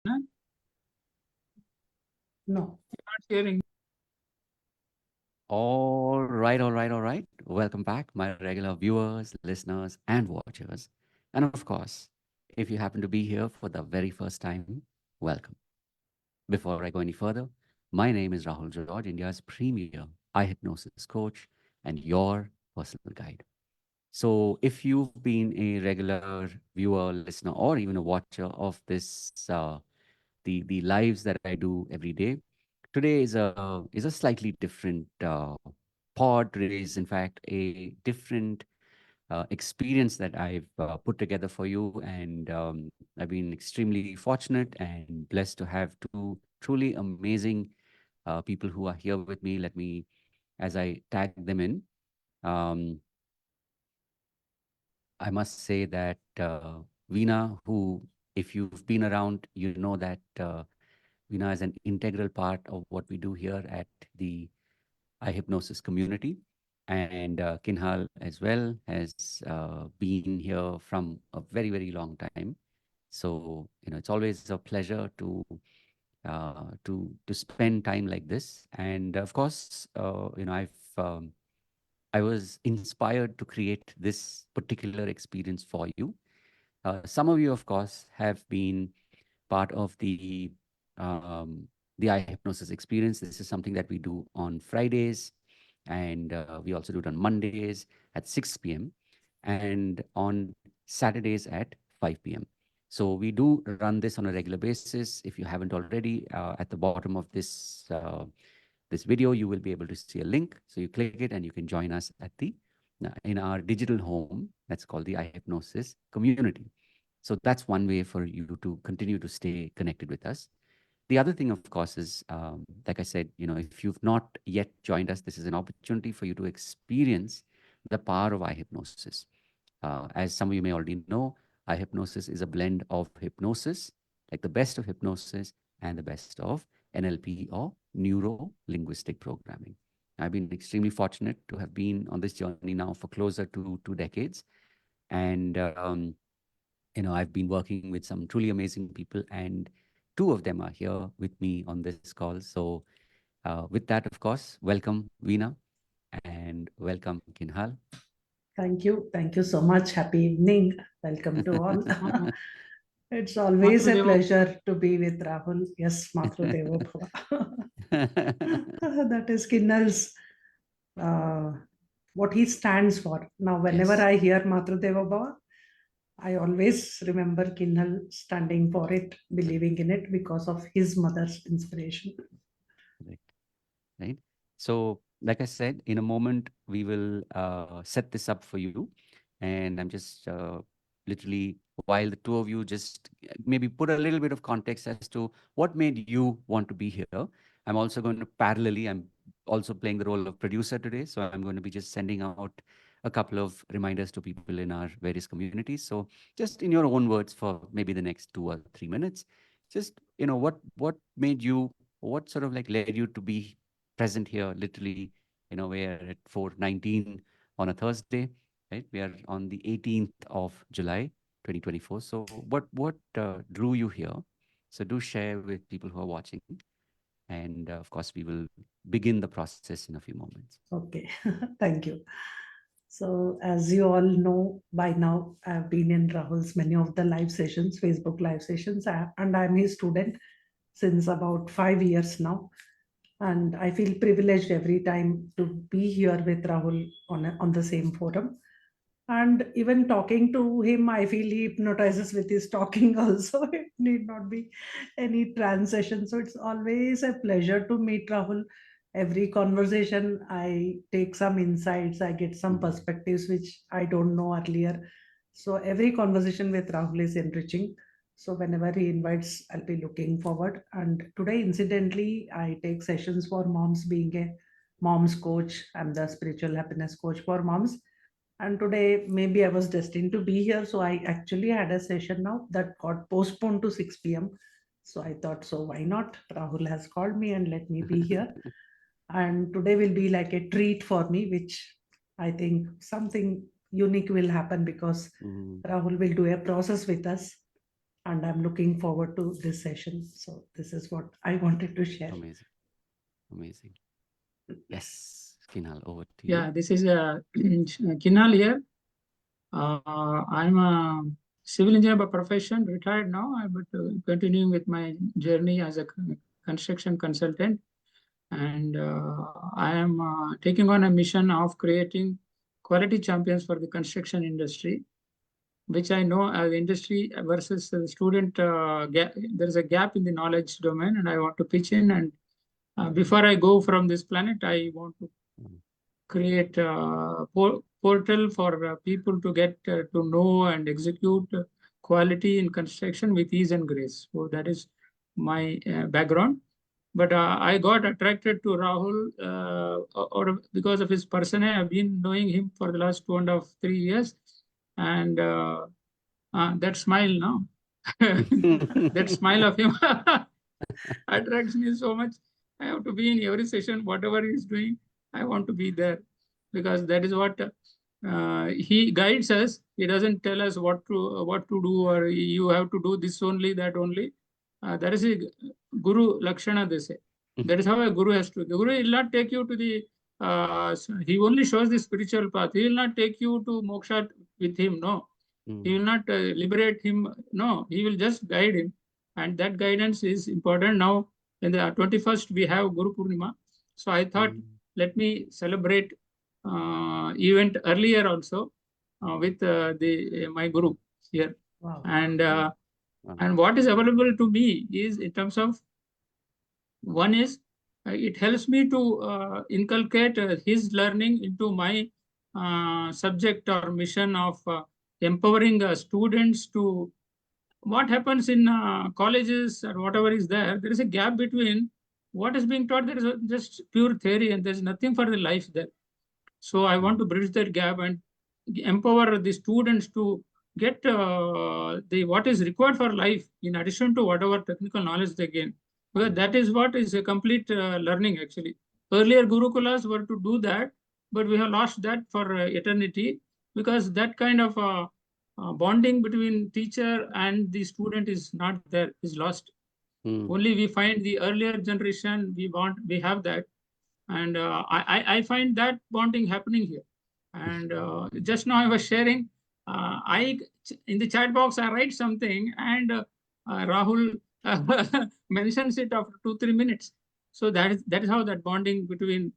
No, No. not sharing. All right. Welcome back, my regular viewers, listeners, and watchers. And of course, if you happen to be here for the very first time, welcome. Before I go any further, my name is Rahul George, India's premier iHypnosis coach and your personal guide. So, if you've been a regular viewer, listener, or even a watcher of the lives that I do every day, today is a slightly different pod. Today is in fact a different experience that I've put together for you, and I've been extremely fortunate and blessed to have two truly amazing people who are here with me. Let me, as I tag them in. Um, I must say that Veena, who, if you've been around, you know that Veena is an integral part of what we do here at the iHypnosis community. And Kinhal as well has been here from a very, very long time. So, it's always a pleasure to spend time like this. And of course, I was inspired to create this particular experience for you. Some of you, of course, have been part of the eye hypnosis experience. This is something that we do on Fridays, and we also do it on Mondays at 6 p.m. and on Saturdays at 5 p.m. So we do run this on a regular basis. If you haven't already, at the bottom of this video, you will be able to see a link. So you click it and you can join us at the in our digital home. That's called the iHypnosis community. So that's one way for you to continue to stay connected with us. The other thing, of course, is like I said, if you've not yet joined us, this is an opportunity for you to experience the power of iHypnosis. As some of you may already know, iHypnosis is a blend of hypnosis, like the best of hypnosis and the best of NLP or neuro linguistic programming. I've been extremely fortunate to have been on this journey now for closer to 2 decades. And I've been working with some truly amazing people, and two of them are here with me on this call. So, with that, of course, welcome Veena and welcome Kinhal. Thank you. Thank you so much. Happy evening. Welcome to all. It's always a Matrudevo, pleasure to be with Rahul. Yes, Matrudevo Bhava. That is Kinnal's, uh, what he stands for. Now, whenever Yes, I hear Matrudevo Bhava, I always remember Kinnal standing for it, believing in it because of his mother's inspiration. correct. Right. So, like I said, in a moment we will set this up for you, and I'm just literally, while the two of you just maybe put a little bit of context as to what made you want to be here. I'm also going to parallelly, I'm also playing the role of producer today, so I'm going to be just sending out a couple of reminders to people in our various communities. So, just in your own words, for maybe the next 2 or 3 minutes, just what made you, what sort of like led you to be present here. Literally, we're at 4:19 on a Thursday, right? We are on the 18th of July 2024. So what drew you here? So do share with people who are watching, and of course we will begin the process in a few moments. Okay, thank you. So, as you all know by now, I've been in Rahul's many of the live sessions, Facebook live sessions, and I'm his student since about 5 years now. And I feel privileged every time to be here with Rahul on the same forum. And even talking to him, I feel he hypnotizes with his talking also. It need not be any transition. So it's always a pleasure to meet Rahul. Every conversation, I take some insights, I get some Mm. perspectives which I don't know earlier. So every conversation with Rahul is enriching. So whenever he invites, I'll be looking forward. And today, incidentally, I take sessions for moms, being a mom's coach. I'm the spiritual happiness coach for moms, and today, maybe I was destined to be here. So I actually had a session now that got postponed to 6 p.m. So I thought, so why not? Rahul has called me and let me be here. And today will be like a treat for me, which I think something unique will happen because Mm. Rahul will do a process with us. and I'm looking forward to this session. So this is what I wanted to share. Amazing. Amazing. Yes, Kinal, over to you. Yeah, this is Kinal here. I'm a civil engineer by profession, retired now, but continuing with my journey as a construction consultant. And I am taking on a mission of creating quality champions for the construction industry, which I know as industry versus the student, there is a gap in the knowledge domain, and I want to pitch in. And before I go from this planet, I want to create a portal for people to get to know and execute quality in construction with ease and grace. So that is my background. But I got attracted to Rahul or because of his persona. I've been knowing him for the last 2.5, 3 years. And that smile now, that smile of him attracts me so much. I have to be in every session, whatever he's doing, I want to be there, because that is what he guides us. He doesn't tell us what to do, or you have to do this only, that only. That is a guru lakshana, they say. That is how a guru has to. The guru will not take you to the. He only shows the spiritual path. He will not take you to moksha with him. No, he will not liberate him. No, he will just guide him, and that guidance is important. Now, in the 21st, we have Guru Purnima. So I thought, let me celebrate event earlier also with my Guru here. Wow. And what is available to me is, in terms of, one is it helps me to inculcate his learning into my subject or mission of empowering students to. What happens in colleges or whatever is there is a gap between what is being taught. There is just pure theory, and there's nothing for the life there. So I want to bridge that gap and empower the students to get the what is required for life, in addition to whatever technical knowledge they gain. Because that is what is a complete learning, actually. Earlier Gurukulas were to do that, but we have lost that for eternity, because that kind of bonding between teacher and the student is not there, is lost. Only we find the earlier generation, we have that. And I find that bonding happening here. And just now I was sharing, in the chat box, I write something, and Rahul mentions it after 2-3 minutes. So that is how that bonding between,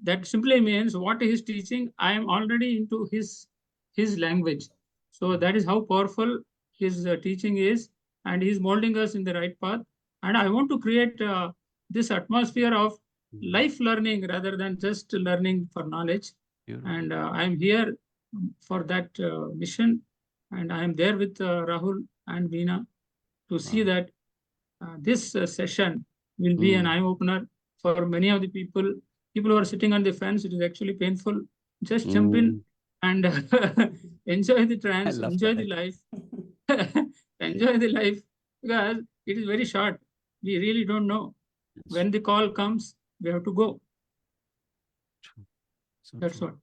that simply means what he is teaching, I am already into his language. So that is how powerful his teaching is, and he is molding us in the right path. And I want to create this atmosphere of life learning rather than just learning for knowledge. And I'm here for that mission, and I'm there with Rahul and Veena to see that this session will be an eye-opener for many of the people who are sitting on the fence. It is actually painful. Just jump in and enjoy the trance, enjoy the life, enjoy the life, because it is very short. We really don't know. When the call comes, we have to go. So That's true.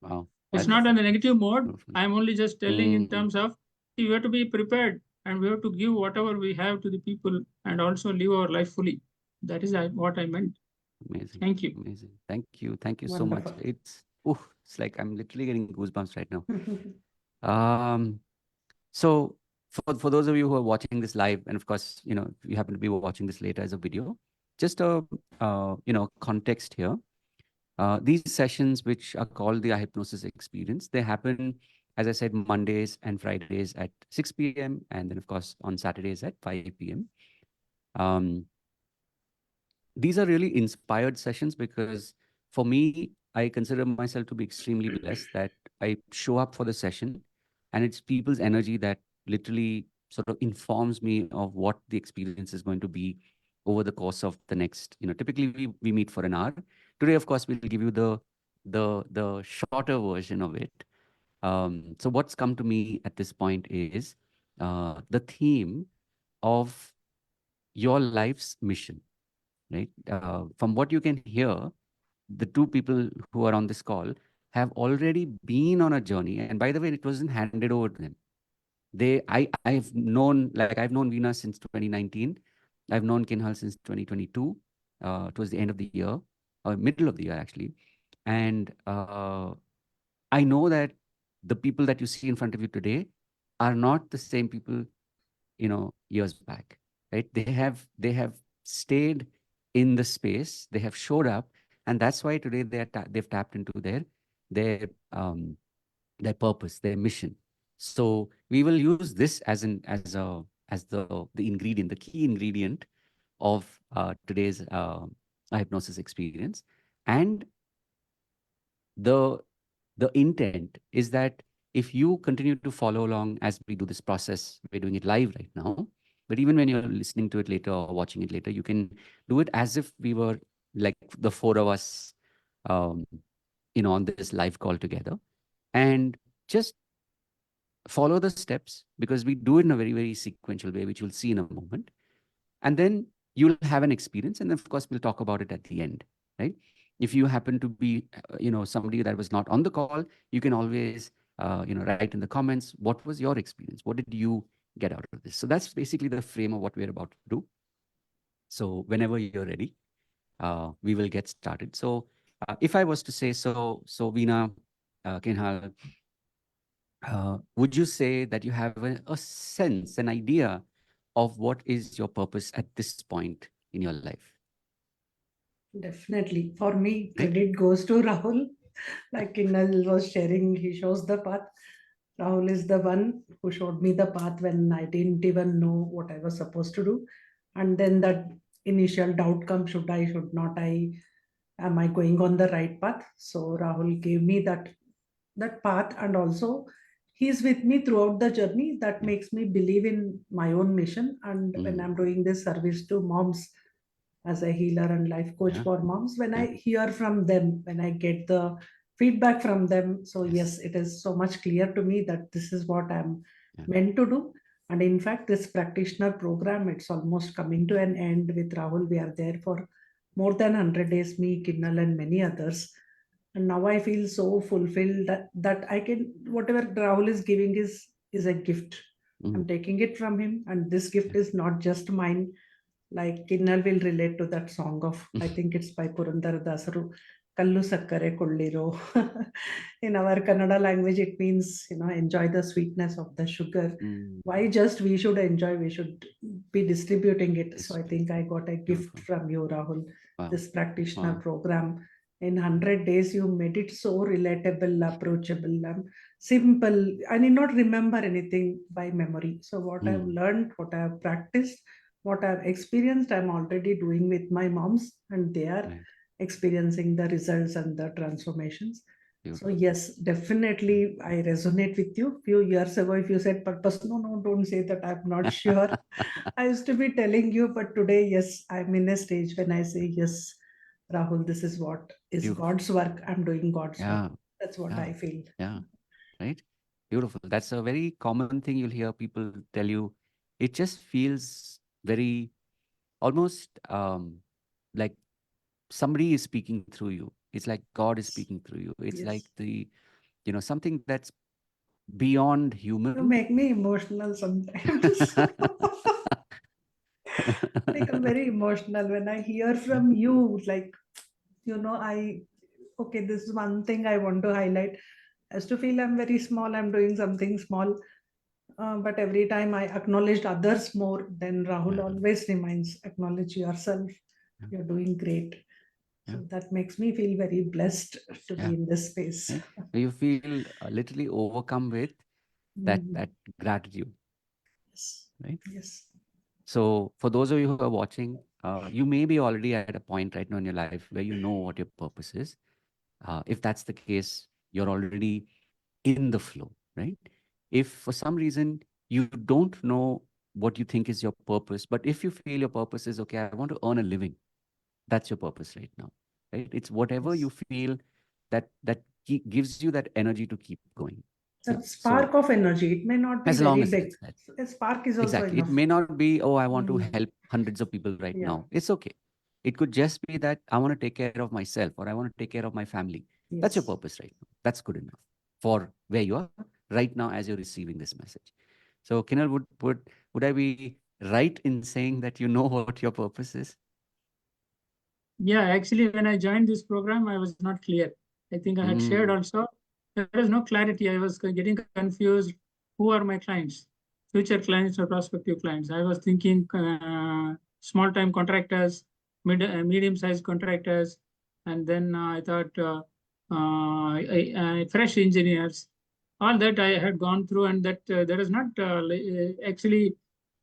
what. Wow. It's not on the negative mode. I'm only just telling in terms of, we have to be prepared, and we have to give whatever we have to the people, and also live our life fully. That is what I meant. Amazing. Thank you. Amazing. Thank you. Thank you so much. Wonderful. It's like I'm literally getting goosebumps right now. So for those of you who are watching this live, and of course, if you happen to be watching this later as a video, just a context here. These sessions, which are called the iHypnosis experience, they happen, as I said, Mondays and Fridays at 6 p.m. and then, of course, on Saturdays at 5 p.m. These are really inspired sessions because, for me, I consider myself to be extremely blessed that I show up for the session, and it's people's energy that literally sort of informs me of what the experience is going to be over the course of the next, typically we meet for an hour. Today, of course, we'll give you the shorter version of it. So what's come to me at this point is the theme of your life's mission, right? From what you can hear, the two people who are on this call have already been on a journey. And by the way, it wasn't handed over to them. I've known, like, I've known Veena since 2019. I've known Kinhal since 2022, towards the end of the year, or middle of the year actually. And I know that the people that you see in front of you today are not the same people, years back, right? They have stayed in the space, they have showed up, and that's why today they've tapped into their um, their purpose, their mission. So we will use this as the ingredient, the key ingredient of today's hypnosis experience. And the the intent is that if you continue to follow along as we do this process, we're doing it live right now, but even when you're listening to it later or watching it later, you can do it as if we were like the four of us, um, on this live call together, and just follow the steps, because we do it in a very, very sequential way, which you'll see in a moment. And then you'll have an experience. And then, of course, we'll talk about it at the end, right? If you happen to be, somebody that was not on the call, you can always, write in the comments, what was your experience? What did you get out of this? So that's basically the frame of what we're about to do. So whenever you're ready, we will get started. So if I was to say, so Veena, Kinhal, would you say that you have a sense, an idea of what is your purpose at this point in your life, Definitely. For me, right? credit goes to Rahul. Like Kinnal was sharing, he shows the path. Rahul is the one who showed me the path when I didn't even know what I was supposed to do. And then that initial doubt comes, should I, should not I, am I going on the right path? So Rahul gave me that path, and also he's with me throughout the journey. That Yeah. makes me believe in my own mission. And when Mm. I'm doing this service to moms as a healer and life coach Yeah. for moms, when I Yeah. hear from them, when I get the feedback from them, so yes, Yes. it is so much clear to me that this is what I'm Yeah. meant to do. And in fact, this practitioner program, it's almost coming to an end. With Rahul, we are there for more than 100 days, me, Kinnal, and many others. And now I feel so fulfilled that I can, whatever Rahul is giving is a gift. I'm Mm. taking it from him, and this gift Yeah. is not just mine. Like Kinnal will relate to that song of, I think it's by Purandara Dasaru, Kallu Sakkare Kolliro. In our Kannada language, it means, enjoy the sweetness of the sugar. Mm. Why just we should enjoy, we should be distributing it. So I Distributed. think I got a gift Beautiful. from you, Rahul. Wow. This practitioner Wow. program. In 100 days, you made it so relatable, approachable, simple. I need not remember anything by memory. So what I've Mm. learned, what I've practiced, what I've experienced, I'm already doing with my moms, and they are Right. experiencing the results and the transformations. So Beautiful. yes, definitely I resonate with you. Few years ago, if you said purpose, no, no, don't say that. I'm not sure. I used to be telling you, but today, yes, I'm in a stage when I say yes, Rahul, this is what is Beautiful. God's work. I'm doing God's work. Yeah. That's what Yeah. I feel. Yeah. Right. Beautiful. That's a very common thing you'll hear people tell you. It just feels very almost like somebody is speaking through you. It's like God is Yes. speaking through you. It's like Yes. something that's beyond You human. make me emotional sometimes. Become very emotional when I hear Yeah. from you. Like, okay, this is one thing I want to highlight. As to feel I'm very small, I'm doing something small. But every time I acknowledged others more, then Rahul Yeah. always reminds, acknowledge yourself. Yeah. You're doing great. Yeah. So that makes me feel very blessed to Yeah. be in this space. Right. You feel literally overcome with that Mhm. that gratitude, Yes. right? Yes. So for those of you who are watching, you may be already at a point right now in your life where you know what your purpose is. If that's the case, you're already in the flow, right? If for some reason you don't know what you think is your purpose, but if you feel your purpose is, okay, I want to earn a living, that's your purpose right now, right? It's whatever you Yes. feel that gives you that energy to keep going, right? The So spark of energy. It may not be as long very as big. it's that. A spark is also Exactly. It enough. may not be, oh, I want to Mm. help hundreds of people right Yeah. now. It's okay. It could just be that I want to take care of myself or I want to take care of my family. That's your Yes. purpose right now. That's good enough for where you are right now as you're receiving this message. So, Kinal, would I be right in saying that you know what your purpose is? Yeah, actually, when I joined this program, I was not clear. I think I had shared Mm, also. There was no clarity. I was getting confused. Who are my clients? Future clients or prospective clients? I was thinking small time contractors, medium-sized contractors, and then I thought fresh engineers. All that I had gone through, and that there is not actually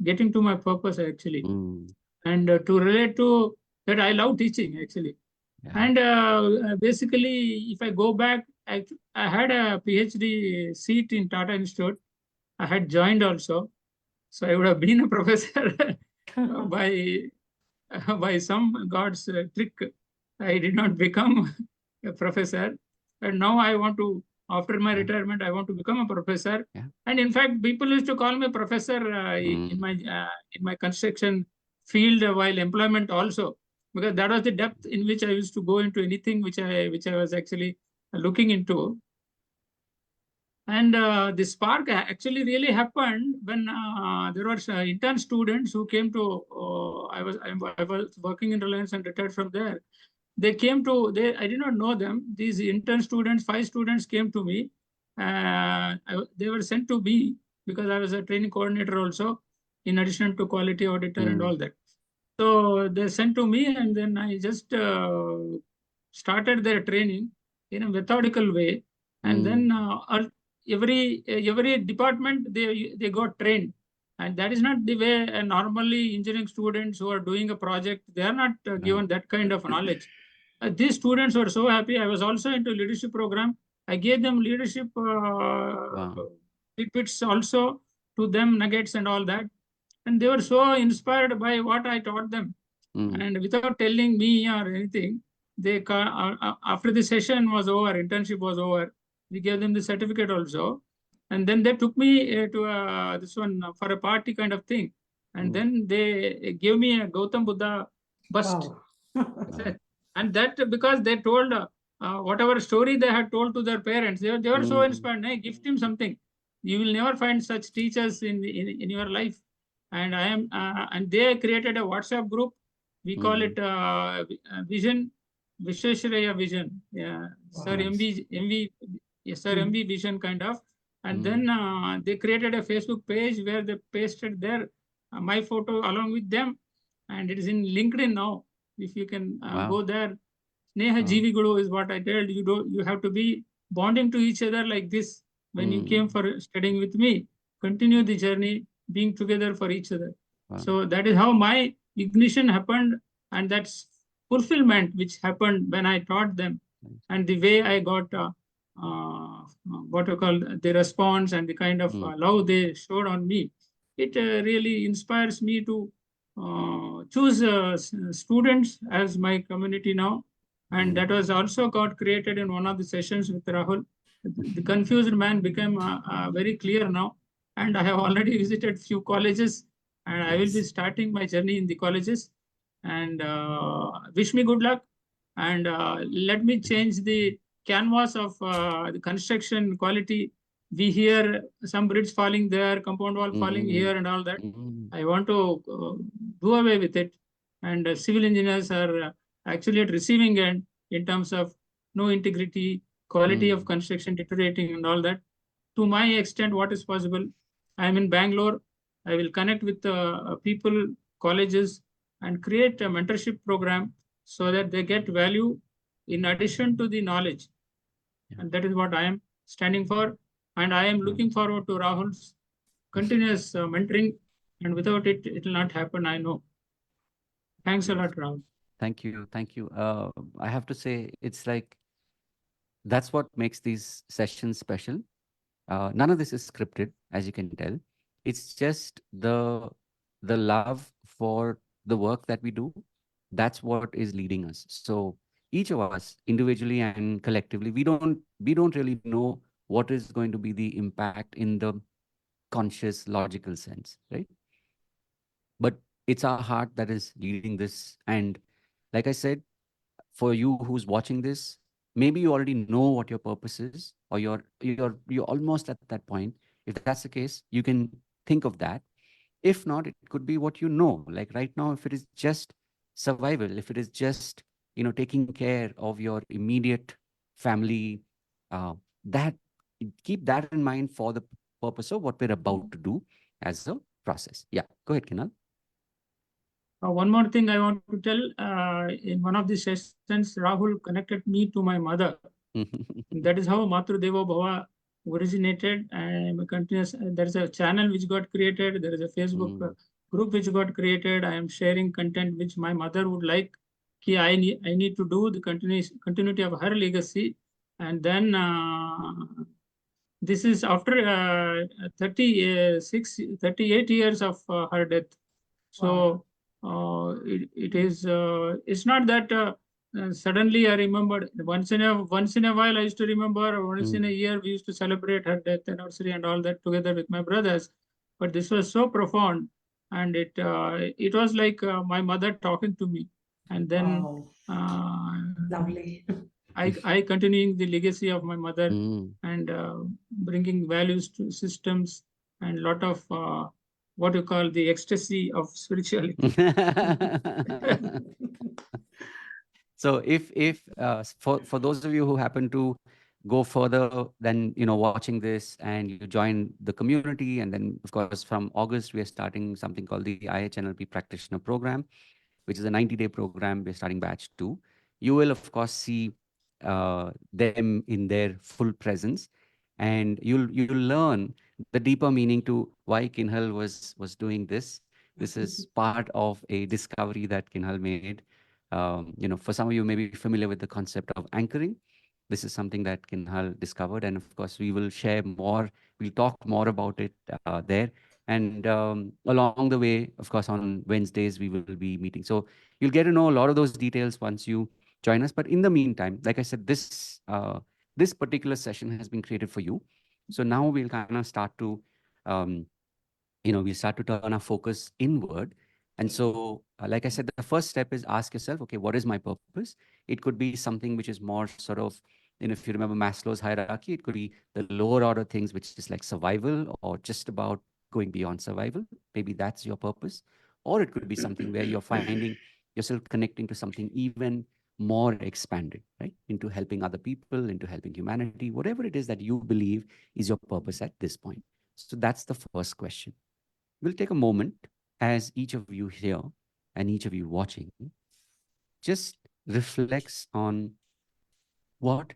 getting to my purpose actually. mm, And to relate to that, I love teaching actually. yeah. And basically, if I go back, I had a PhD seat in Tata Institute. I had joined also, so I would have been a professor by by some god's trick. I did not become a professor, and now I want to. After my Yeah. retirement, I want to become a professor. Yeah. And in fact, people used to call me professor Mm, in my construction field while employment also, because that was the depth in which I used to go into anything which I was actually looking into. And the spark actually really happened when there were intern students who came to. I was working in Reliance and retired from there. They came to. They I did not know them. These intern students, 5 students, came to me. They were sent to me because I was a training coordinator also, in addition to quality auditor and mm, all that. So they sent to me, and then I just started their training in a methodical way. And then mm, every department they got trained, and that is not the way normally engineering students who are doing a project, they are not right. given that kind of knowledge. These students were so happy. I was also into leadership program. I gave them leadership Wow. bits also to them, nuggets and all that, and they were so inspired by what I taught them. Mm, And without telling me or anything, after the session was over, internship was over, we gave them the certificate also, and then they took me to this one for a party kind of thing, and mm, then they gave me a Gautam Buddha bust. Wow. wow. And that because they told whatever story they had told to their parents, they were so Mm, inspired. Hey, gift him something. You will never find such teachers in your life. And and they created a WhatsApp group. We call mm, it Vision, Vishwesharaya Vision. Yeah, Sir Wow. nice. MV, yes, Sir Mm. MV Vision kind of. And Mm, then they created a Facebook page where they pasted their my photo along with them, and it is in LinkedIn now. If you can wow. go there, Sneha Wow. Jeevigulu is what I told you. You have to be bonding to each other like this. When you came Mm, for studying with me, continue the journey, being together for each other. wow. So that is how my ignition happened, and that's fulfillment which happened when I taught them, Nice. and the way I got what you call the response and the kind of Mm, love they showed on me. It really inspires me to choose students as my community now. And mm, that was also got created in one of the sessions with Rahul. The confused man became very clear now. And I have already visited few colleges, and I will be nice. starting my journey in the colleges. And wish me good luck. And let me change the canvas of the construction quality. We hear some bricks falling there, compound wall falling Mm, here, and all that. mm, I want to do away with it. And civil engineers are actually at receiving end in terms of no integrity, quality of mm, construction deteriorating, and all that. To my extent, what is possible, I am in Bangalore. I will connect with people, colleges, and create a mentorship program so that they get value in addition to the knowledge. yeah. And that is what I am standing for. And I am Wow. looking forward to Rahul's continuous mentoring. And without it, it will not happen, I know. Thanks a Great. lot, Rahul. Thank you. Thank you. I have to say, it's like that's what makes these sessions special. None of this is scripted, as you can tell. It's just the love for the work that we do. That's what is leading us. So each of us, individually and collectively, we don't really know what is going to be the impact in the conscious, logical sense, right? But it's our heart that is leading this. And like I said, for you who's watching this, maybe you already know what your purpose is, or you're almost at that point. If that's the case, you can think of that. If not, it could be what you know. Like right now, if it is just survival, if it is just, taking care of your immediate family, that keep that in mind for the purpose of what we're about to do as a process. Yeah, go ahead, Kinal. One more thing I want to tell. In one of the sessions, Rahul connected me to my mother. That is how Matru Devo Bhava originated. And continuous. There is a channel which got created. There is a Facebook group which got created. I am sharing content which my mother would like. I need to do the continuity of her legacy. And then this is after 38 years of her death. So it is. It's not that suddenly I remembered. Once in a while, I used to remember. Once in a year, we used to celebrate her death anniversary and all that together with my brothers. But this was so profound, and it was like my mother talking to me, and then Wow. Lovely. I continuing the legacy of my mother Mm. and bringing values to systems and lot of what you call the ecstasy of spirituality. So if for those of you who happen to go further than watching this, and you join the community, and then of course from August we are starting something called the IHNLP Practitioner Program, which is a 90-day program. We're starting batch 2. You will of course see them in their full presence, and you'll learn the deeper meaning to why Kinhal was doing this. This is part of a discovery that Kinhal made. For some of you may be familiar with the concept of anchoring. This is something that Kinhal discovered, and of course we will share more. We'll talk more about it there. And along the way, of course, on Wednesdays, we will be meeting. So you'll get to know a lot of those details once you join us. But in the meantime, like I said, this particular session has been created for you. So now we'll kind of start to, we start to turn our focus inward. And so, like I said, the first step is ask yourself, okay, what is my purpose? It could be something which is more sort of, if you remember Maslow's hierarchy, it could be the lower order things, which is like survival or just about going beyond survival. Maybe that's your purpose. Or it could be something where you're finding yourself connecting to something even more expanded, right? Into helping other people, into helping humanity, whatever it is that you believe is your purpose at this point. So that's the first question. We'll take a moment as each of you here and each of you watching just reflects on what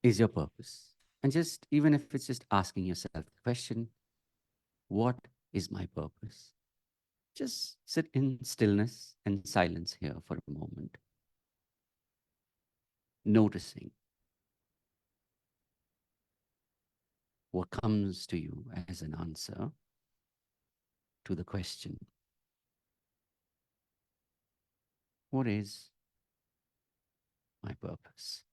is your purpose. And just, even if it's just asking yourself the question, what is my purpose? Just sit in stillness and silence here for a moment, noticing what comes to you as an answer to the question, what is my purpose?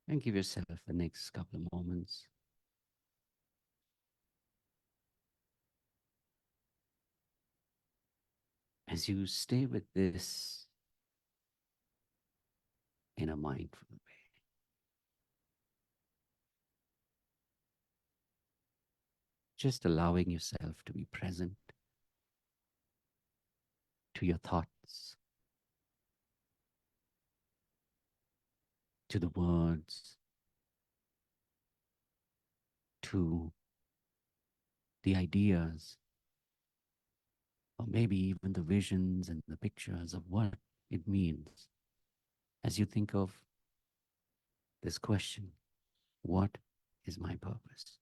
And give yourself the next couple of moments as you stay with this in a mindful way. Just allowing yourself to be present to your thoughts, to the words, to the ideas, or maybe even the visions and the pictures of what it means as you think of this question, what is my purpose?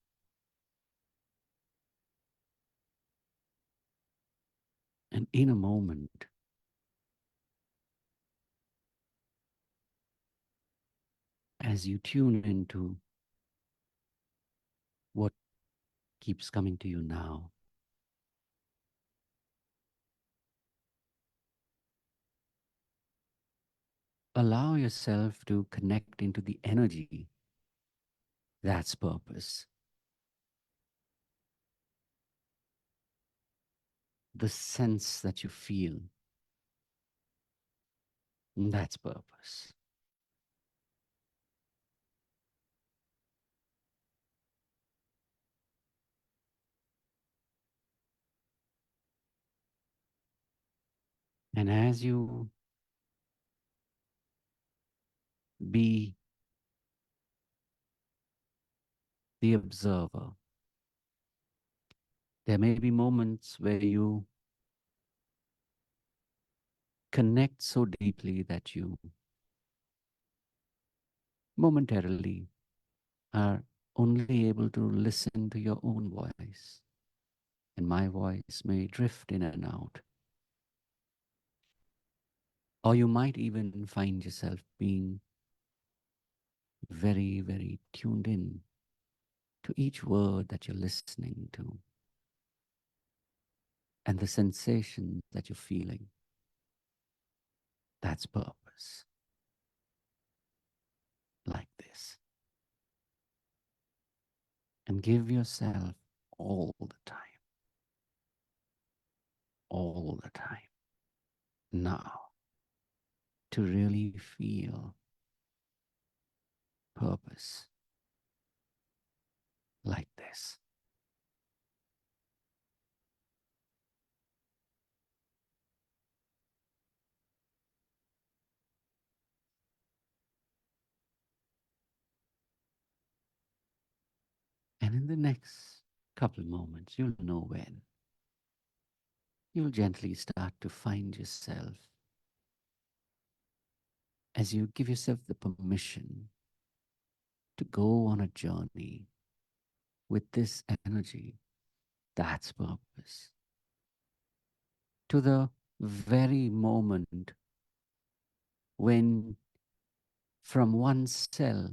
And in a moment, as you tune into what keeps coming to you now, allow yourself to connect into the energy that's purpose. The sense that you feel, that's purpose. And as you be the observer, there may be moments where you connect so deeply that you momentarily are only able to listen to your own voice, and my voice may drift in and out. Or you might even find yourself being very, very tuned in to each word that you're listening to and the sensation that you're feeling. That's purpose. Like this. And give yourself all the time. All the time. Now. To really feel purpose. Like this. And in the next couple moments, you'll know when. You'll gently start to find yourself as you give yourself the permission to go on a journey with this energy. That's purpose. To the very moment when from one cell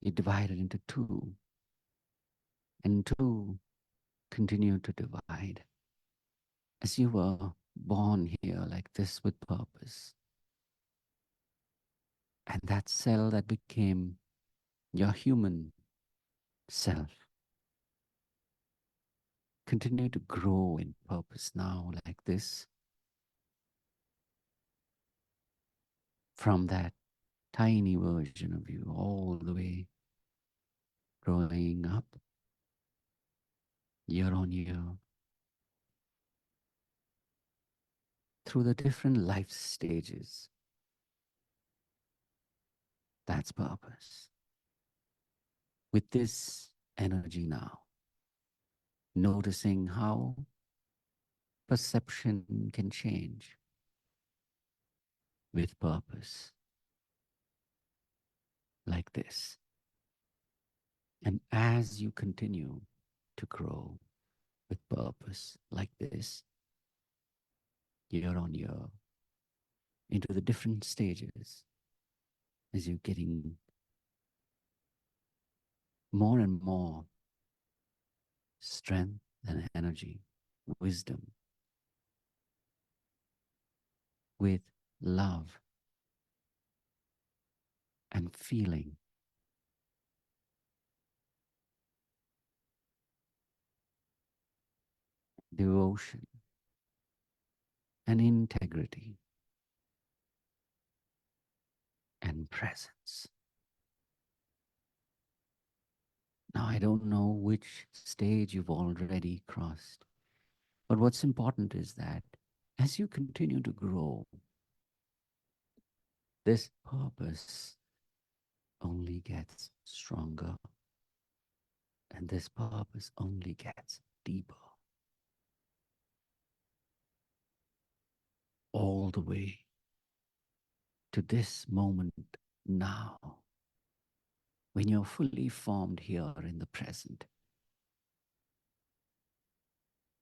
you divide it into two, and two continue to divide. As you were born here like this with purpose. And that cell that became your human self continue to grow in purpose now like this. From that tiny version of you all the way growing up year on year through the different life stages. That's purpose. With this energy now, noticing how perception can change with purpose like this. And as you continue to grow with purpose like this, year on year, into the different stages, as you're getting more and more strength and energy, wisdom, with love and feeling, devotion and integrity and presence. Now, I don't know which stage you've already crossed, but what's important is that as you continue to grow, this purpose only gets stronger, and this purpose only gets deeper, all the way to this moment now, when you're fully formed here in the present.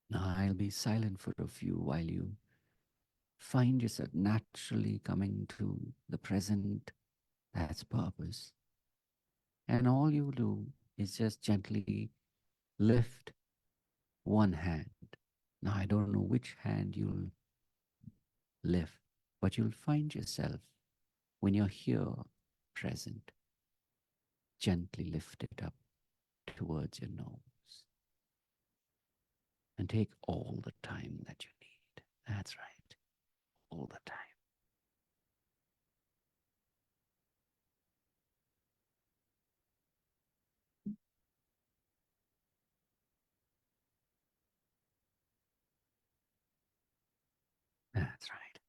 Now I'll be silent for a few while you find yourself naturally coming to the present. That's purpose. And all you do is just gently lift one hand. Now I don't know which hand you'll lift, but you'll find yourself when you're here present, gently lift it up towards your nose and take all the time that you need. That's right, all the time. That's right.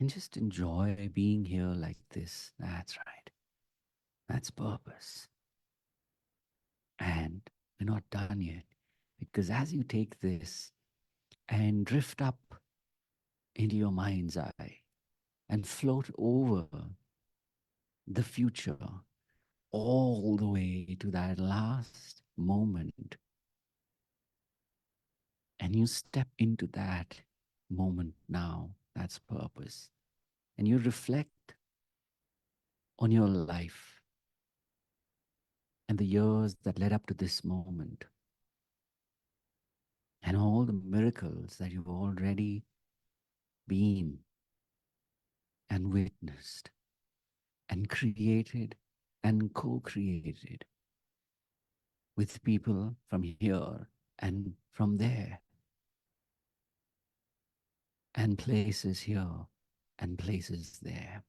And just enjoy being here like this. That's right. That's purpose. And we're not done yet. Because as you take this and drift up into your mind's eye and float over the future all the way to that last moment, and you step into that moment now, that's purpose. And you reflect on your life and the years that led up to this moment and all the miracles that you've already been and witnessed and created and co-created with people from here and from there and places here and places there,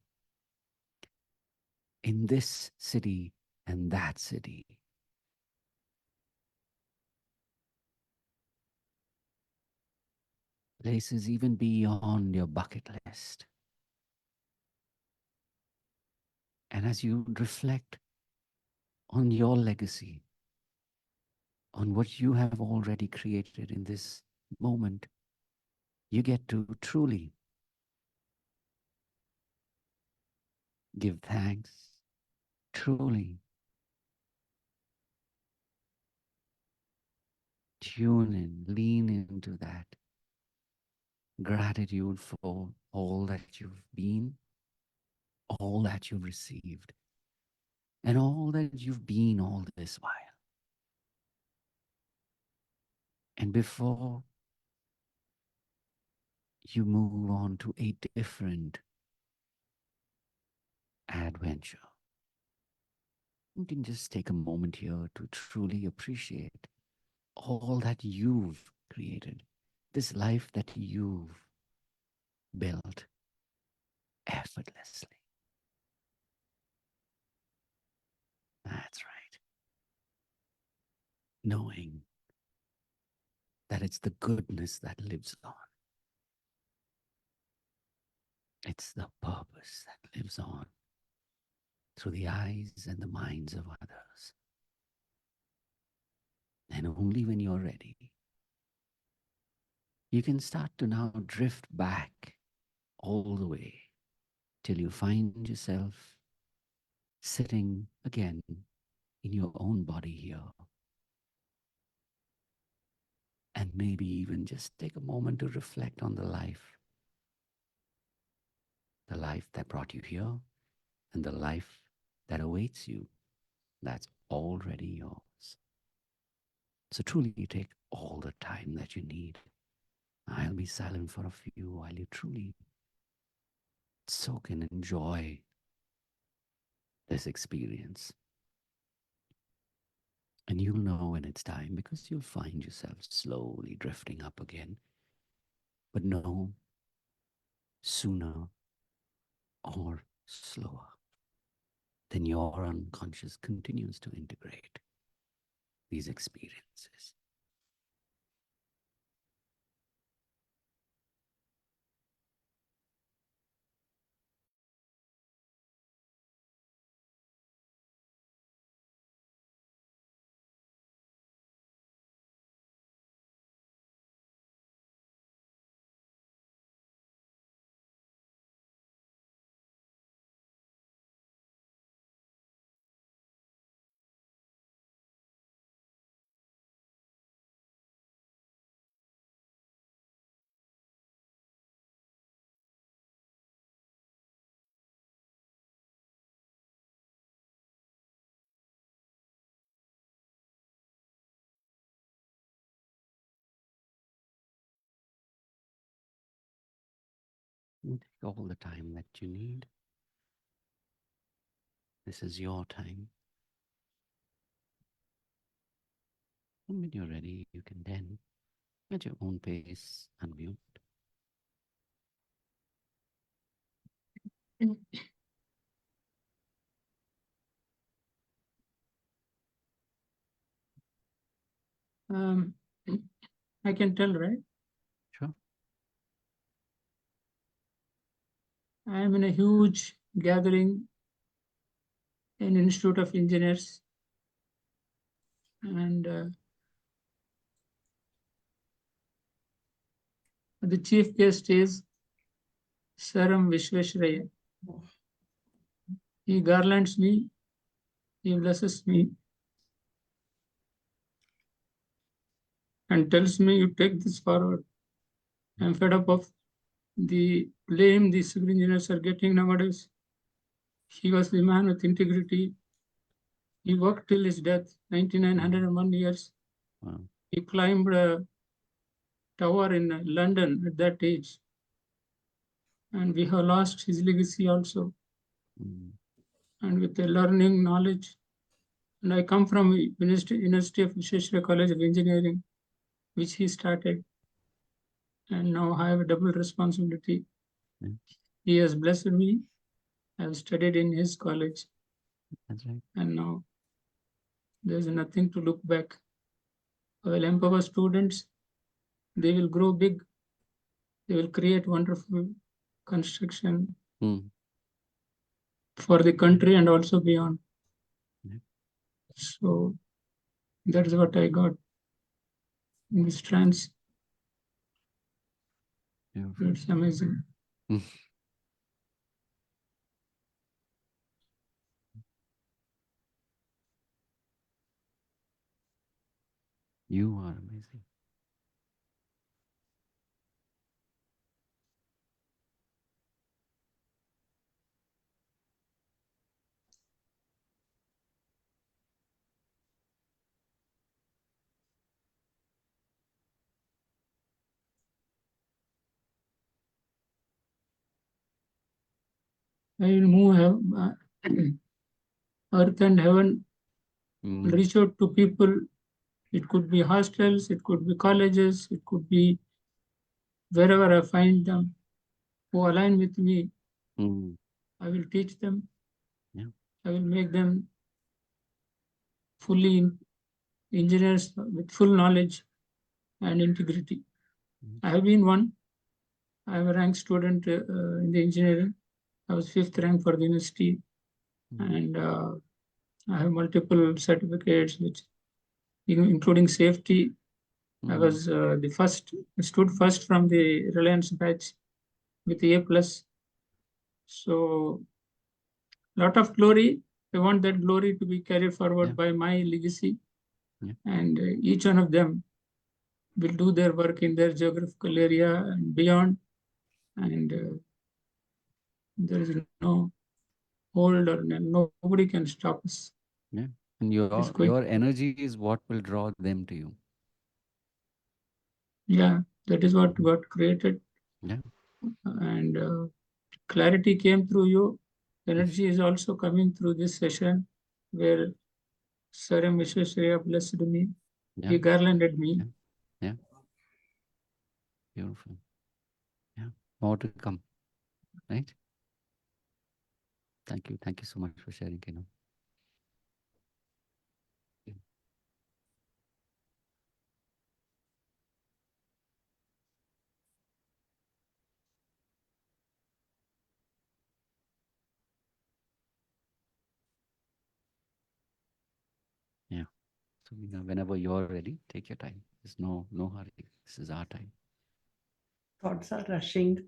in this city and that city. Places even beyond your bucket list. And as you reflect on your legacy, on what you have already created in this moment, you get to truly give thanks, truly tune in, lean into that gratitude for all that you've been, all that you've received, and all that you've been all this while. And before you move on to a different adventure, you can just take a moment here to truly appreciate all that you've created, this life that you've built effortlessly. That's right. Knowing that it's the goodness that lives on. It's the purpose that lives on through the eyes and the minds of others. And only when you're ready, you can start to now drift back all the way till you find yourself sitting again in your own body here. And maybe even just take a moment to reflect on the life that brought you here, and the life that awaits you, that's already yours. So truly take all the time that you need. I'll be silent for a few while you truly soak and enjoy this experience. And you'll know when it's time, because you'll find yourself slowly drifting up again. But no sooner or slower than your unconscious continues to integrate these experiences. You take all the time that you need. This is your time. And when you're ready, you can then, at your own pace, unmute. Um, I can tell, right? Sure. I am in a huge gathering in Institute of Engineers, and the chief guest is Saram Vishweshraya. He garlands me, he blesses me, and tells me, you take this forward. I'm fed up of the blame the civil engineers are getting nowadays. He was the man with integrity. He worked till his death, 9901 years. Wow. He climbed a tower in London at that age. And we have lost his legacy also. Mm. And with the learning, knowledge. And I come from University of Vishweshwara College of Engineering, which he started. And now I have a double responsibility. Yeah. He has blessed me. I have studied in his college. That's right. And now there's nothing to look back. I will empower students. They will grow big. They will create wonderful construction for the country and also beyond. Yeah. So that's what I got in this trance. Beautiful. It's amazing. You are amazing. I will move earth and heaven, reach out to people. It could be hostels, it could be colleges, it could be wherever I find them who align with me. I will teach them. Yeah. I will make them fully engineers with full knowledge and integrity. I have been one. I am a ranked student in the engineering. I was 5th rank for the university, and I have multiple certificates, which including safety. I was the first, stood first from the Reliance batch with A plus. So, lot of glory. I want that glory to be carried forward by my legacy, and each one of them will do their work in their geographical area and beyond, and there is no hold or nobody can stop us. Yeah. And your energy is what will draw them to you. Yeah, that is what got created. Yeah. And clarity came through you. Energy is also coming through this session where Saram Vishweshraya blessed me. Yeah. He garlanded me. Yeah. Beautiful. Yeah. More to come. Right? Thank you. Thank you so much for sharing, Kino. Yeah. So whenever you're ready, take your time. There's no hurry. This is our time. Thoughts are rushing,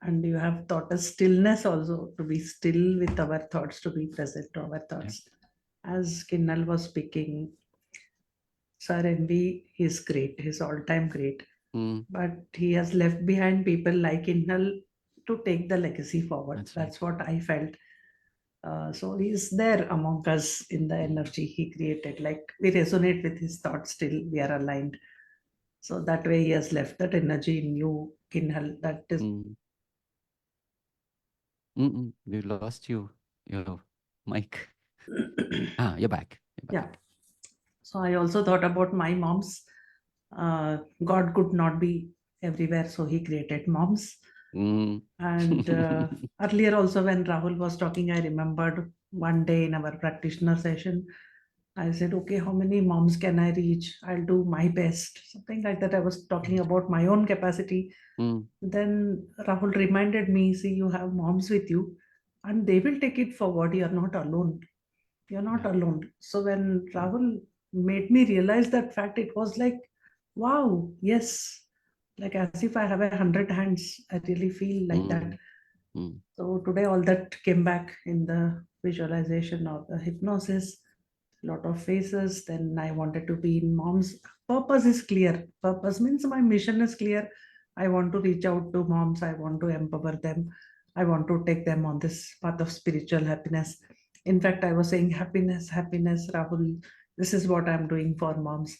and you have taught us stillness also, to be still with our thoughts, to be present to our thoughts. As Kinnal was speaking, Sir MV is great, he's all-time great. But he has left behind people like Kinnal to take the legacy forward. That's what I felt. So he's there among us in the energy he created. Like we resonate with his thoughts still, we are aligned. So that way he has left that energy in you, Kinhal. That is. We lost you. Your mic. You're back. Yeah. So I also thought about my moms. God could not be everywhere, so he created moms. And earlier also when Rahul was talking, I remembered one day in our practitioner session, I said, okay, how many moms can I reach? I'll do my best. Something like that. I was talking about my own capacity. Mm. Then Rahul reminded me, see, you have moms with you and they will take it forward. You're not alone. You're not Yeah. alone. So when Mm. Rahul made me realize that fact, it was like, wow, yes. Like as if I have 100 hands. I really feel like that. Mm. Mm. So today all that came back in the visualization of the hypnosis, lot of faces. Then I wanted to be in moms. Purpose is clear. Purpose means my mission is clear. I want to reach out to moms. I want to empower them. I want to take them on this path of spiritual happiness. In fact, I was saying happiness, happiness, Rahul. This is what I'm doing for moms.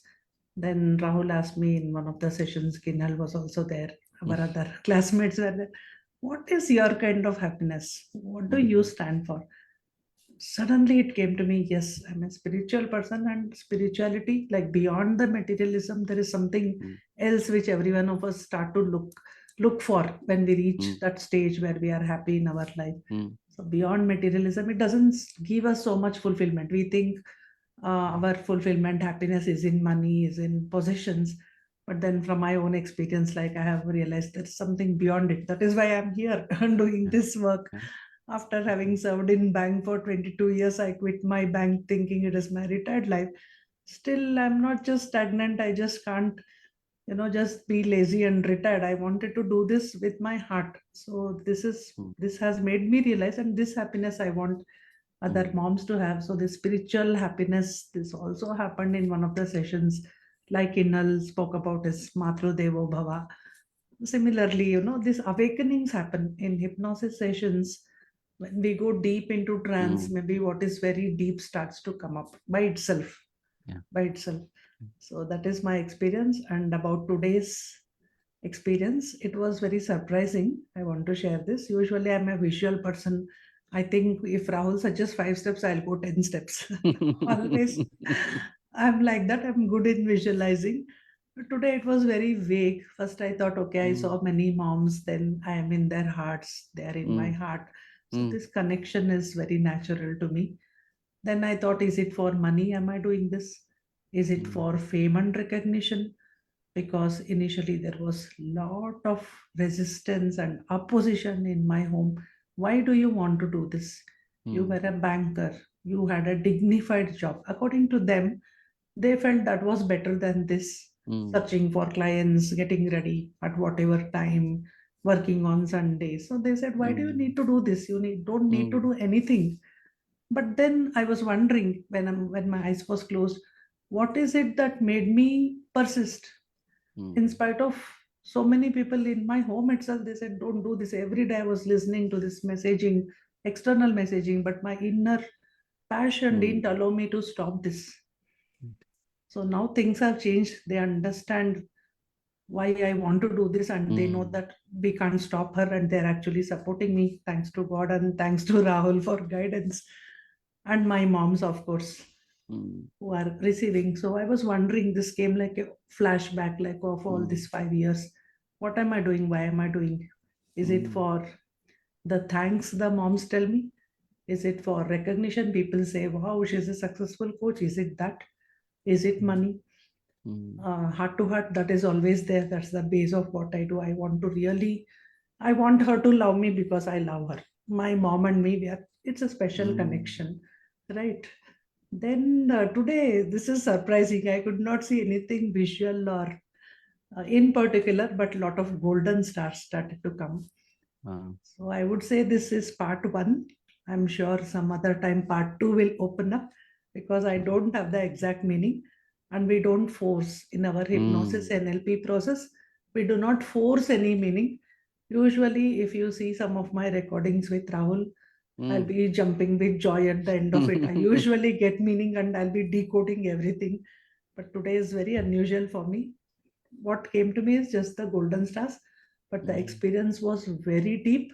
Then Rahul asked me in one of the sessions, Kinal was also there, our other classmates were there. What is your kind of happiness? What do you stand for? Suddenly it came to me, yes, I'm a spiritual person, and spirituality, like beyond the materialism, there is something Mm. else which every one of us start to look for when we reach Mm. that stage where we are happy in our life. Mm. So beyond materialism, it doesn't give us so much fulfillment. We think our fulfillment, happiness is in money, is in possessions. But then from my own experience, like I have realized there's something beyond it. That is why I'm here doing Yeah. this work. Yeah. After having served in bank for 22 years, I quit my bank thinking it is my retired life. Still, I'm not just stagnant. I just can't, just be lazy and retired. I wanted to do this with my heart. So Mm. this has made me realize, and this happiness I want other Mm. moms to have. So the spiritual happiness, this also happened in one of the sessions, like Inal spoke about his Matru Devo Bhava. Similarly, these awakenings happen in hypnosis sessions. When we go deep into trance, Mm. maybe what is very deep starts to come up by itself. Yeah. By itself. So that is my experience. And about today's experience, it was very surprising. I want to share this. Usually I'm a visual person. I think if Rahul suggests 5 steps, I'll go 10 steps. Always I'm like that. I'm good in visualizing. But today it was very vague. First I thought, okay, I Mm. saw many moms, then I am in their hearts, they are in my Mm. heart. So Mm. this connection is very natural to me. Then I thought, is it for money? Am I doing this? Is it Mm. for fame and recognition? Because initially there was lot of resistance and opposition in my home. Why do you want to do this? You Mm. were a banker. You had a dignified job. According to them, they felt that was better than this Mm. searching for clients, getting ready at whatever time, working on Sundays. So they said, why do you Mm. need to do this? Don't need to Mm. do anything. But then I was wondering when my eyes was closed, what is it that made me persist? In Mm. spite of so many people in my home itself, they said, don't do this. Every day I was listening to this messaging, external messaging, but my inner passion Mm. didn't allow me to stop this. So now things have changed. They understand why I want to do this, and they know Mm. that we can't stop her, and they're actually supporting me. Thanks to God and thanks to Rahul for guidance, and my moms, of course, Mm. who are receiving. So I was wondering, this came like a flashback, like of all Mm. these 5 years. What am I doing? Why am I doing? Is it Mm. for the thanks the moms tell me? Is it for recognition? People say, wow, she's a successful coach. Is it that? Is it Mm. money? Mm. Heart to heart, that is always there. That's the base of what I do. I want her to love me because I love her. My mom and me, it's a special Mm. connection, right? Then today, this is surprising. I could not see anything visual or in particular, but a lot of golden stars started to come. So I would say this is part one. I'm sure some other time part two will open up, because I don't have the exact meaning, and we don't force in our hypnosis Mm. NLP process. We do not force any meaning. Usually, if you see some of my recordings with Rahul, I'll Mm. be jumping with joy at the end of it. I usually get meaning and I'll be decoding everything. But today is very unusual for me. What came to me is just the golden stars, but the Mm. experience was very deep.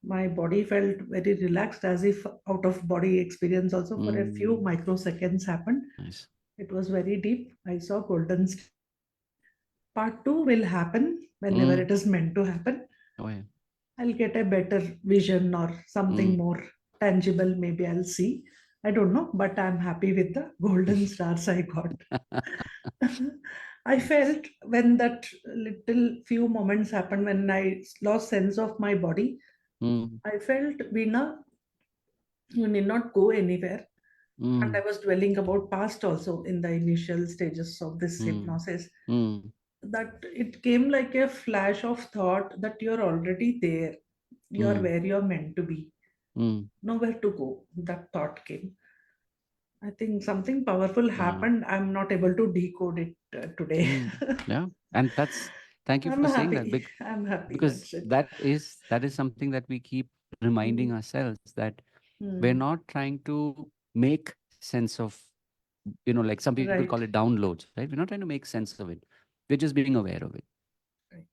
My body felt very relaxed, as if out of body experience also for a few Mm. microseconds happened. Nice. It was very deep. I saw golden stars. Part two will happen whenever Mm. it is meant to happen. Oh, yeah. I'll get a better vision or something Mm. more tangible, maybe I'll see. I don't know, but I'm happy with the golden stars I got. I felt when that little few moments happened, when I lost sense of my body, Mm, I felt, Veena, you need not go anywhere. And I mm, was dwelling about past also in the initial stages of this mm, hypnosis, mm, that it came like a flash of thought that you're already there. You're mm, where you're meant to be. mm. Nowhere to go. That thought came. I think something powerful Yeah. happened. I'm not able to decode it today. Mm, yeah. And thank you I'm for saying that, happy. I'm happy. because That's it. that is something that we keep reminding Mm, ourselves, that we're mm, not trying to make sense of, like some people call right. it downloads, right? We're not trying to make sense of it. We're just being aware of it. Right.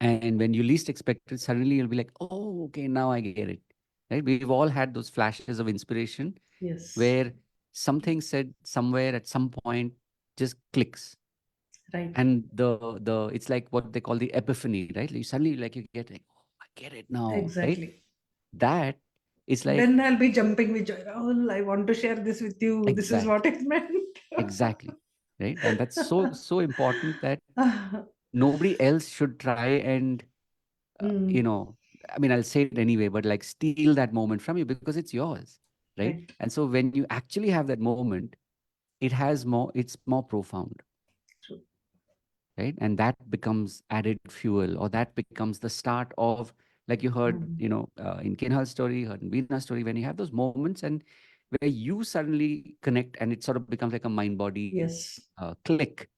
And when you least expect it, suddenly you'll be like, oh, okay, now I get it. Right? We've all had those flashes of inspiration Yes. where something said somewhere at some point just clicks. Right. And the it's like what they call the epiphany, right? You suddenly, like, you get like, oh, I get it now, right? Exactly. That is like, Then I'll be jumping with joy. Rahul, I want to share this with you. This is what exactly, it meant. exactly, right? And that's so important that nobody else should try and, uh, you Mm, know, I mean, I'll say it anyway, but like steal that moment from you because it's yours, right? right. And so when you actually have that moment, it's more profound, True. right? And that becomes added fuel, or that becomes the start of, like you heard, Mm, in Kinhal's story, heard in Veena's story, when you have those moments and where you suddenly connect and it sort of becomes like a mind body yes. click,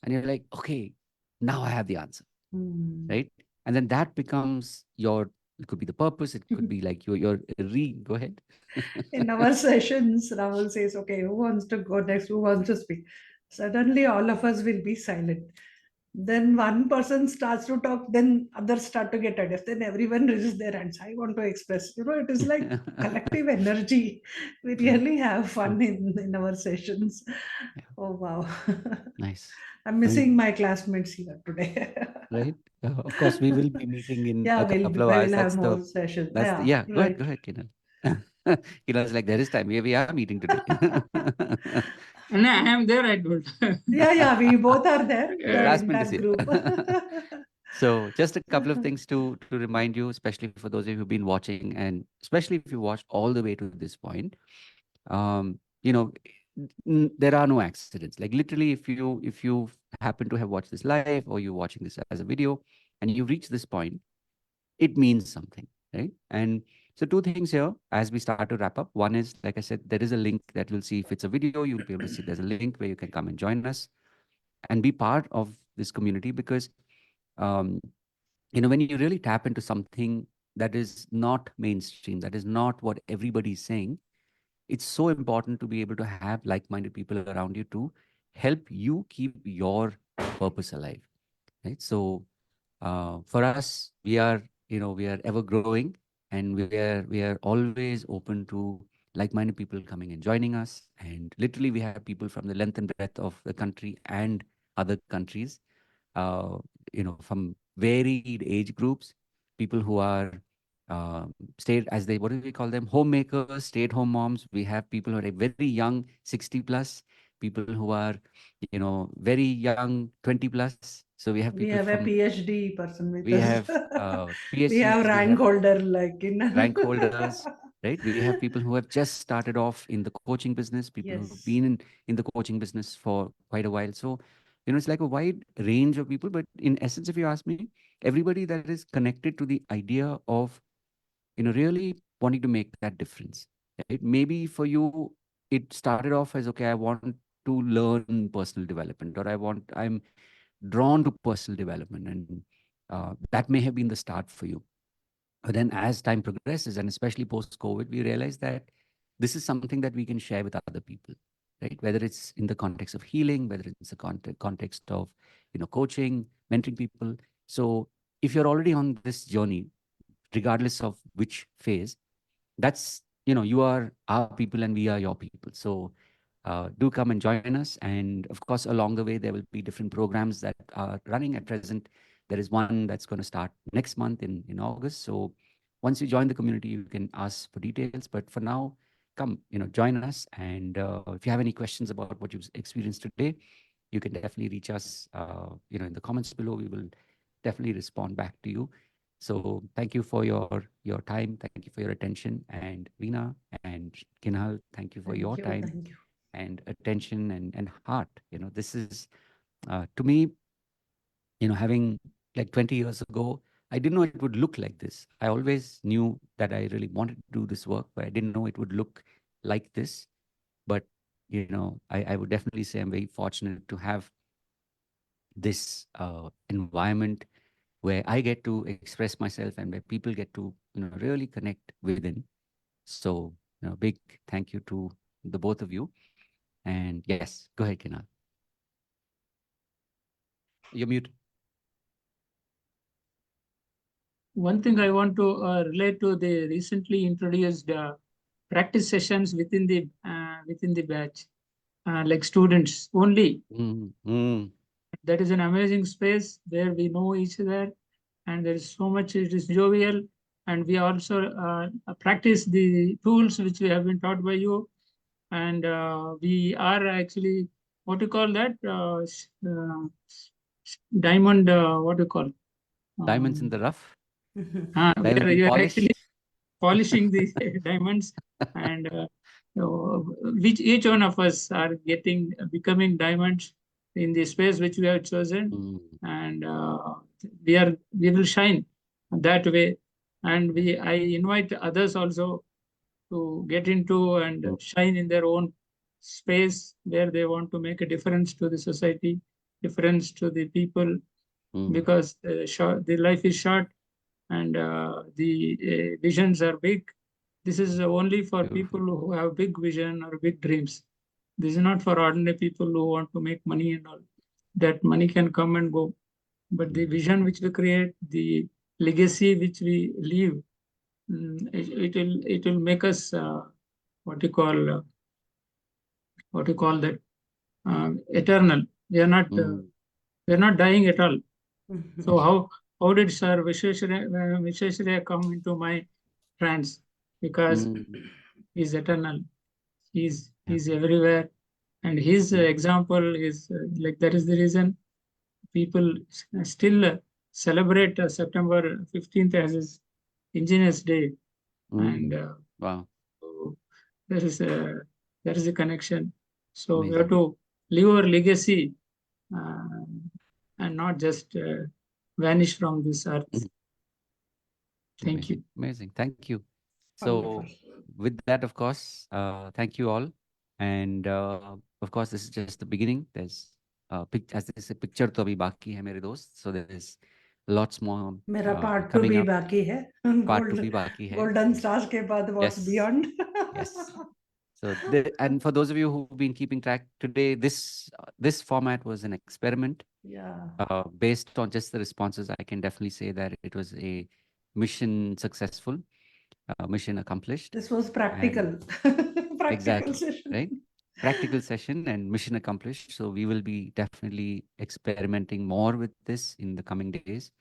and you're like, okay, now I have the answer, Mm. right? And then that becomes your, it could be the purpose, it could be like go ahead. In our sessions, Rahul says, okay, who wants to go next? Who wants to speak? Suddenly, all of us will be silent. Then one person starts to talk, then others start to get ideas. Then everyone raises their hands. I want to express. It is like collective energy. We True, really have true. fun in our sessions. Yeah, Oh, wow. nice. I'm I missing mean, my classmates here today. right? Of course, we will be meeting in Yeah, a couple of we hours. will have more sessions. Yeah, Yeah, right. go ahead, Kinal. Kinal's like, there is time. We are meeting today. And I am there, I told. Yeah, we both are there, the Yeah. Classmate is entire here. group. So just a couple of things to remind you, especially for those of you who've been watching, and especially if you watched all the way to this point. Um, you know, there are no accidents. Like literally, if you happen to have watched this live or you're watching this as a video and you reach this point, it means something, right? And so two things here as we start to wrap up. One is, like I said, there is a link that you'll see. If it's a video, you'll be able to see there's a link where you can come and join us and be part of this community, because um, when you really tap into something that is not mainstream, that is not what everybody's saying, it's so important to be able to have like-minded people around you to help you keep your purpose alive, right? So for us, we are ever growing, and we are always open to like-minded people coming and joining us. And literally, we have people from the length and breadth of the country and other countries, uh, from varied age groups, people who are as they, what do we call them? Homemakers, stay-at-home moms. We have people who are very young, 60 plus, people who are, very young, 20 plus. So we have We people have a from, PhD person with we us. have We have PhDs, we rank have holder like in. rank holders, right? We have people who have just started off in the coaching business, people who've Yes, been in the coaching business for quite a while. So, it's like a wide range of people. But in essence, if you ask me, everybody that is connected to the idea of, really wanting to make that difference, right? Maybe for you, it started off as, okay, I want to learn personal development, or I'm drawn to personal development. And that may have been the start for you. But then as time progresses, and especially post-COVID, we realize that this is something that we can share with other people, right? Whether it's in the context of healing, whether it's the context of, coaching, mentoring people. So if you're already on this journey, regardless of which phase, that's, you are our people and we are your people. So do come and join us. And of course, along the way, there will be different programs that are running at present. There is one that's going to start next month in August. So once you join the community, you can ask for details. But for now, come, join us. And if you have any questions about what you've experienced today, you can definitely reach us, in the comments below. We will definitely respond back to you. So thank you for your time. Thank you for your attention. And Veena and Kinhal, thank you for your time Thank you. and attention and heart. This is, to me, having like 20 years ago, I didn't know it would look like this. I always knew that I really wanted to do this work, but I didn't know it would look like this. But, I would definitely say I'm very fortunate to have this environment where I get to express myself and where people get to, really connect within. So, big thank you to the both of you. And yes, go ahead, Kinal. You're muted. One thing I want to relate to the recently introduced practice sessions within the batch, like students only. That is an amazing space where we know each other, and there is so much. It is jovial, and we also practice the tools which we have been taught by you, and we are actually, what do you call that, diamond, what do you call, Diamonds in the rough. we Diamonds are, being you are polished. actually polishing the diamonds, and which each one of us are becoming diamonds in the space which we have chosen, and we will shine that way. And I invite others also to get into and shine in their own space where they want to make a difference to the society, difference to the people, because the life is short, and the visions are big. This is only for people who have big vision or big dreams. This is not for ordinary people who want to make money and all. That money can come and go, but the vision which we create, the legacy which we leave, it will make us what you call that, eternal. We are not dying at all. So how did Sir Vishweshwarya come into my trance? Because he's eternal. He's everywhere, and his example is like, that is the reason people still celebrate September 15th as his Engineers Day, and Wow. so there is a connection. So we have to leave our legacy, uh, and not just vanish from this earth. Thank you. Amazing. Thank you. So with that, of course, thank you all. And of course, this is just the beginning. There's as they say, picture to abhi baki hai mere dost. So there's lots more मेरा part 2 coming भी up. बाकी है. Part 2 bhi baki hai. Golden stars के बाद what's Yes. beyond. Yes. So and for those of you who've been keeping track today, this format was an experiment. Yeah. Based on just the responses, I can definitely say that it was a mission successful, mission accomplished. This was practical. Practical Exactly, session. right? Practical session and mission accomplished. So we will be definitely experimenting more with this in the coming days.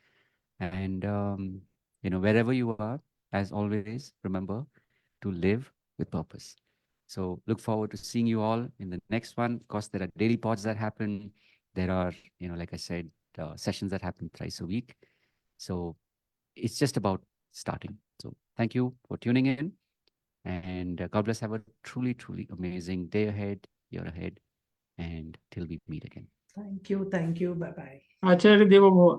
And, wherever you are, as always, remember to live with purpose. So look forward to seeing you all in the next one. Of course, there are daily pods that happen. There are, like I said, sessions that happen thrice a week. So it's just about starting. So thank you for tuning in. And God bless. Have a truly, truly amazing day ahead, year ahead. And till we meet again. Thank you. Thank you. Bye-bye. Acharya Deva Bhava.